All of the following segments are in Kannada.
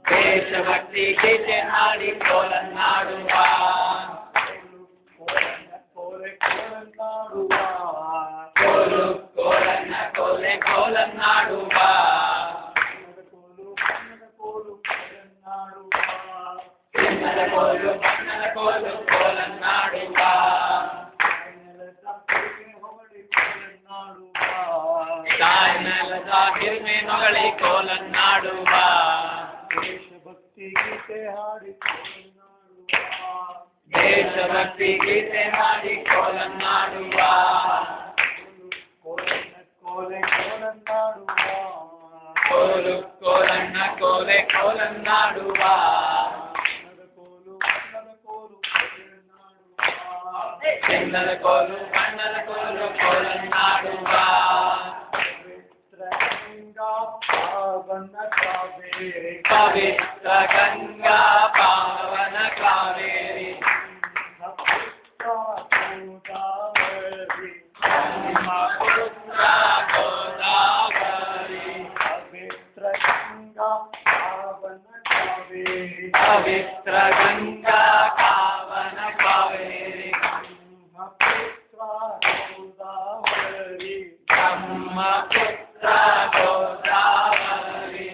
ದೇಶಭಕ್ತಿ ಗೀತೆ ಹಾಡಿ ಕೋಲನ್ನಾಡುವ ಕೋಲು ಕೋಲನ್ನ ಕೋಲೆ ಕೋಲನ್ನಾಡುವ ಚಿನ್ನದ ಕೋಲು ಬಣ್ಣದ ಕೋಲು ಕೋಲನ್ನಾಡುವ ತಾಯ್ನೆಲದ ಹಿರಿಮೆ ನೊಗಳಿ ಕೋಲನ್ನಾಡುವ ದೇಶಭಕ್ತಿ ಗೀತೆ ಹಾಡಿ ದೇಶಭಕ್ತಿ ಗೀತೆ ಹಾಡಿ ಕೋಲನ್ನಾಡುವ ಕೋಲೆ ಕೋಲನ್ನಾಡುವ ಕೋಲು ಕೋಲನ್ನ ಕೋಲೆ ಕೋಲನ್ನಾಡುವ ಚಿನ್ನದ ಕೋಲು ಬಣ್ಣದ ಕೋಲು ಕೋಲನ್ನಾಡುವ ಪವಿತ್ರ ಗಂಗಾ ಪಾವನ ಕಾವೇರಿ ಬ್ರಹ್ಮಪುತ್ರ ಗೋದಾವರಿ ಪವಿತ್ರ ಗಂಗಾ ಪಾವನ ಕಾವೇರಿ ಪವಿತ್ರ ಗಂಗಾ ಪಾವನ ಕಾವೇರಿ ಗೋದಾವರಿ ಬ್ರಹ್ಮಪುತ್ರ ಗೋದಾವರಿ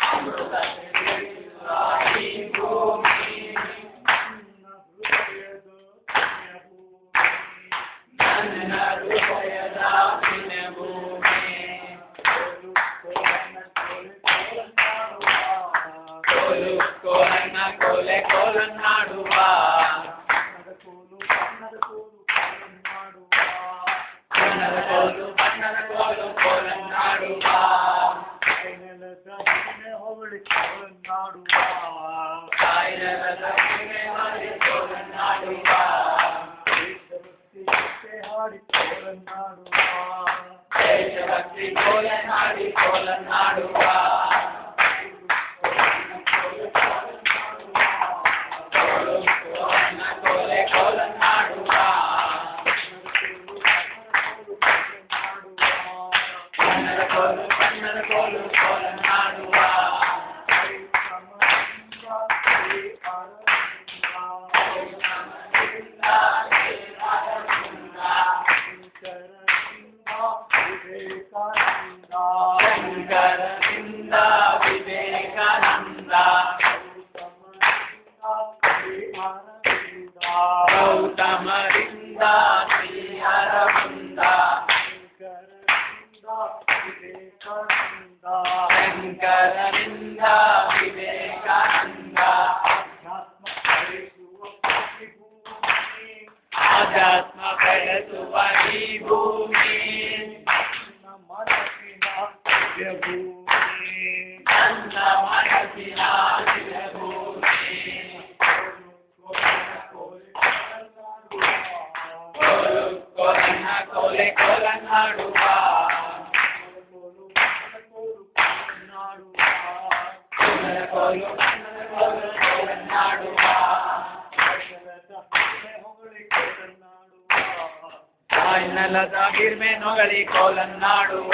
ಅಮೃತ ಸಿರಿಸುವ ಈ ಭೂಮಿ ನನ್ನ ಹೃದಯದ ಪುಣ್ಯಭೂಮಿ ಕೋಲು ಕೋಲನ್ನ ಕೋಲೆ ಕೋಲನ್ನಾಡುವ ಬಣ್ಣದ ಕೋಲು ಬಣ್ಣದ ಕೋಲು ಕೋಲನ್ನಾಡುವ ತಾಯ್ನೆಲದ ಹಿರಿಮೆ ಹಾಡಿ ಕೋಲನ್ನಾಡುವ ದೇಶಭಕ್ತಿ ಕೋಲೆ ಹಾಡಿ ಕೋಲನ್ನಾಡುವ ಕೋಲು ಕೋಲನ್ನ ಕೋಲೆ ಕೋಲನ್ನಾಡುವ ಬಣ್ಣದ ಕೋಲು ಬಣ್ಣದ ಕೋಲು ಕೋಲನ್ನಾಡುವ ಶಂಕರದಿಂದ ವಿವೇಕಾನಂದ ಗೌತಮರಿಂದ ಶ್ರೀ ಅರವಿಂದ ಶಂಕರರಿಂದ ವಿವೇಕಾನಂದ ಆಧ್ಯಾತ್ಮ ಬೆಳೆಸುವ ಈ ಭೂಮಿ ನನ್ನ ಮನಸ್ಸಿನ ಭೂಮಿ ಕೋಲು ಕೋಲನ್ನ ಕೋಲೆ ಕೋಲನ್ನಾಡುವ ಚಿನ್ನದ ಕೋಲು ಬಣ್ಣದ ಕೋಲು ಕೋಲನ್ನಾಡುವ ತಾಯ್ನೆಲದ ಹಿರಿಮೆ ನೊಗಳಿ ಕೋಲನ್ನಾಡುವ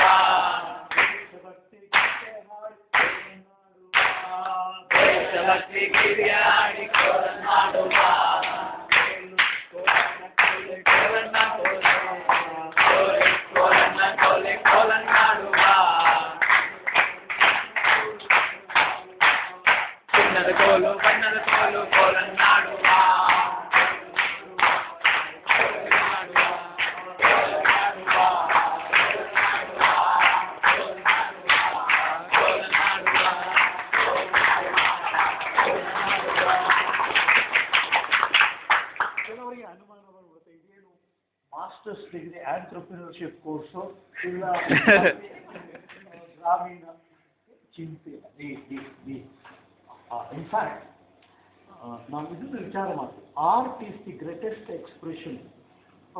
ದೇಶಭಕ್ತಿ ಗೀತೆ ಹಾಡಿ ಕೋಲನ್ನಾಡುವ ಕೋಲನ್ನ ಕೋಲೆ ಕೋಲನ್ನಾಡುವ ಚಿನ್ನದ ಕೋಲು ಬಣ್ಣದ ಕೋಲು ಕೋಲನ್ನಾಡುವ ಕೆಲವರಿಗೆ ಅನುಮಾನ ಬರುತ್ತೆ, ಇದೇನು ಮಾಸ್ಟರ್ಸ್ ಡಿಗ್ರಿ ಆಂಟ್ರಪ್ರಿನರ್ಶಿಪ್ ಕೋರ್ಸು ಇಲ್ಲ ಗ್ರಾಮೀಣ ಚಿಂತೆ ಇನ್ಫ್ಯಾಕ್ಟ್ ನಾವು ಇದನ್ನು ವಿಚಾರ ಮಾಡ್ತೀವಿ. Art is the greatest expression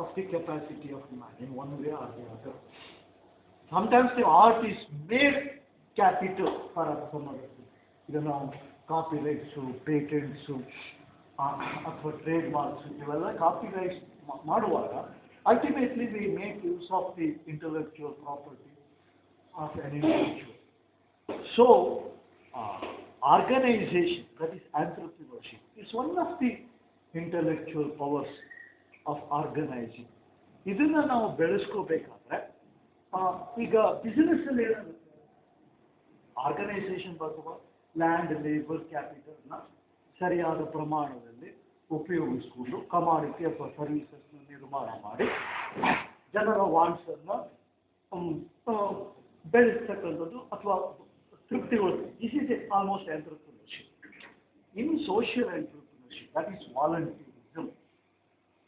of the capacity of man in one way or the other. Sometimes the art is made capital for some other. ಈಗ ನಾವು ಕಾಪಿ ರೈಟ್ಸು, ಪೇಟೆಂಟ್ಸು ಅಥವಾ ಟ್ರೇಡ್ ಮಾರ್ಕ್ಸ್ ಇವೆಲ್ಲ ಕಾಪಿ ರೈಟ್ಸ್ ಮಾಡುವಾಗ ultimately we make use of the intellectual property of an individual. So organization, that is entrepreneurship, is one of the intellectual powers of organizing. ಇದನ್ನು ನಾವು ಬೆಳೆಸ್ಕೋಬೇಕಾದ್ರೆ ಈಗ ಬಿಸ್ನೆಸ್ ಅಲ್ಲಿ ಏನಾಗುತ್ತೆ, ಆರ್ಗನೈಸೇಷನ್ ಬರುವ ಲ್ಯಾಂಡ್, ಲೇಬರ್, ಕ್ಯಾಪಿಟಲ್ನ ಸರಿಯಾದ ಪ್ರಮಾಣದಲ್ಲಿ ಉಪಯೋಗಿಸಿಕೊಂಡು ಕಮಾಡಿಟಿ ಅಥವಾ ಸರ್ವಿಸಸ್ನ ನಿರ್ಮಾಣ ಮಾಡಿ ಜನರ ವಾಂಟ್ಸನ್ನು ಬೆಳೆಸ್ತಕ್ಕಂಥದ್ದು ಅಥವಾ ತೃಪ್ತಿಗೊಳಿಸಿ. This is almost entrepreneurship. In social entrepreneurship, that is volunteer.